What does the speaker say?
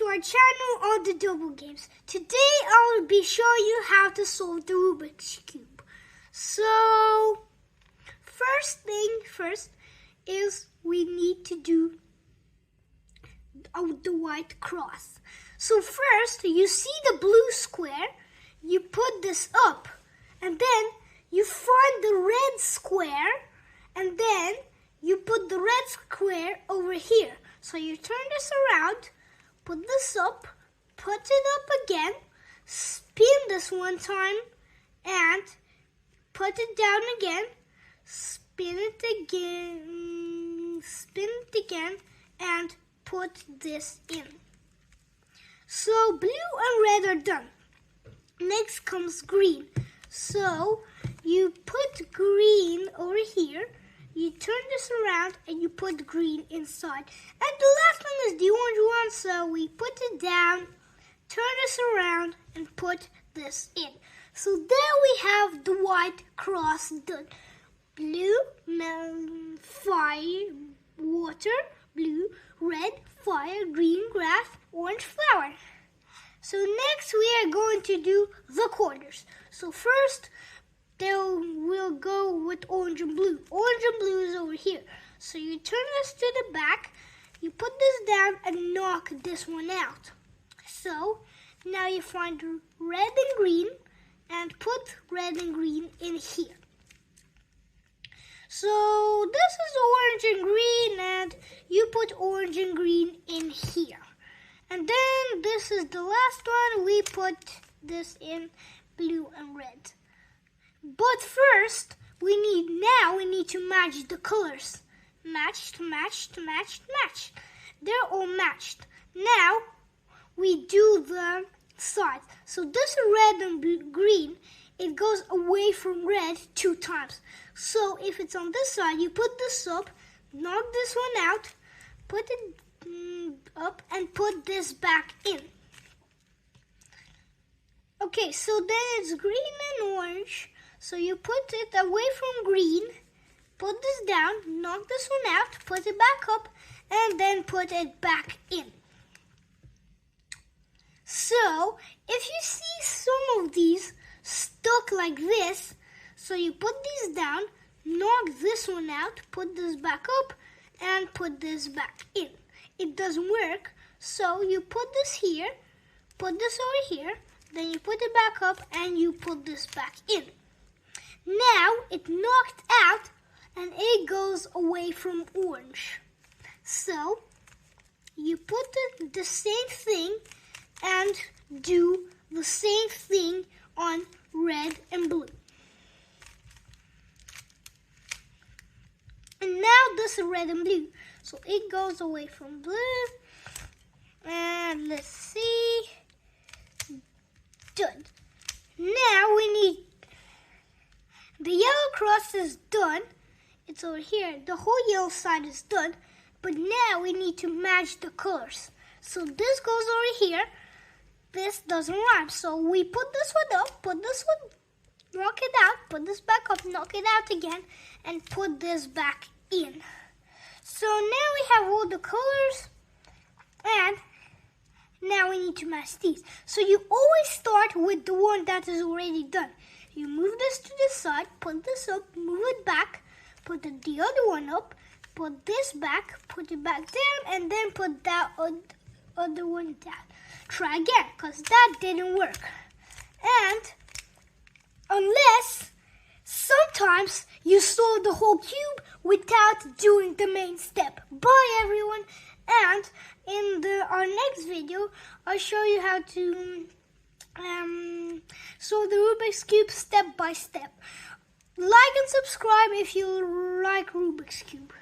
our channel on the Double Games. Today I will be showing you how to solve the Rubik's Cube. So, first thing first is we need to do the white cross. So first, you see the blue square, you put this up, and then you find the red square, and then you put the red square over here. So you turn this around, put this up, put it up again, spin this one time, and put it down again, spin it again, and put this in. So blue and red are done. Next comes green. So you put green over here, you turn this around and you put green inside. And the last one is the orange one, so we put it down, turn this around and put this in. So there we have the white cross done. Blue, fire, water, blue, red, fire, green, grass, orange, flower. So next we are going to do the corners. So first we'll go with orange and blue. Orange and blue is over here. So you turn this to the back, you put this down and knock this one out. So now you find red and green and put red and green in here. So this is orange and green and you put orange and green in here. And then this is the last one, we put this in blue and red. But first, we need to match the colors. Matched. They're all matched. Now, we do the sides. So this red and green, it goes away from red 2 times. So if it's on this side, you put this up, knock this one out, put it up and put this back in. Okay, so then it's green and orange. So you put it away from green, put this down, knock this one out, put it back up, and then put it back in. So if you see some of these stuck like this, so you put these down, knock this one out, put this back up, and put this back in. It doesn't work, so you put this here, put this over here, then you put it back up and you put this back in. Now it knocked out and it goes away from orange. So you put the same thing and do the same thing on red and blue. And now this is red and blue. So it goes away from blue. And let's see. Done. Now we need, the yellow cross is done. It's over here. The whole yellow side is done. But now we need to match the colors. So this goes over here. This doesn't rhyme. So we put this one up, put this one, knock it out, put this back up, knock it out again, and put this back in. So now we have all the colors, and now we need to match these. So you always start with the one that is already done. You move this to the side, put this up, move it back, put the other one up, put this back, put it back down, and then put that other one down. Try again, because that didn't work. And unless sometimes you solve the whole cube without doing the main step. Bye everyone, and in our next video I'll show you how to solve the Rubik's Cube step by step. Like and subscribe if you like Rubik's Cube.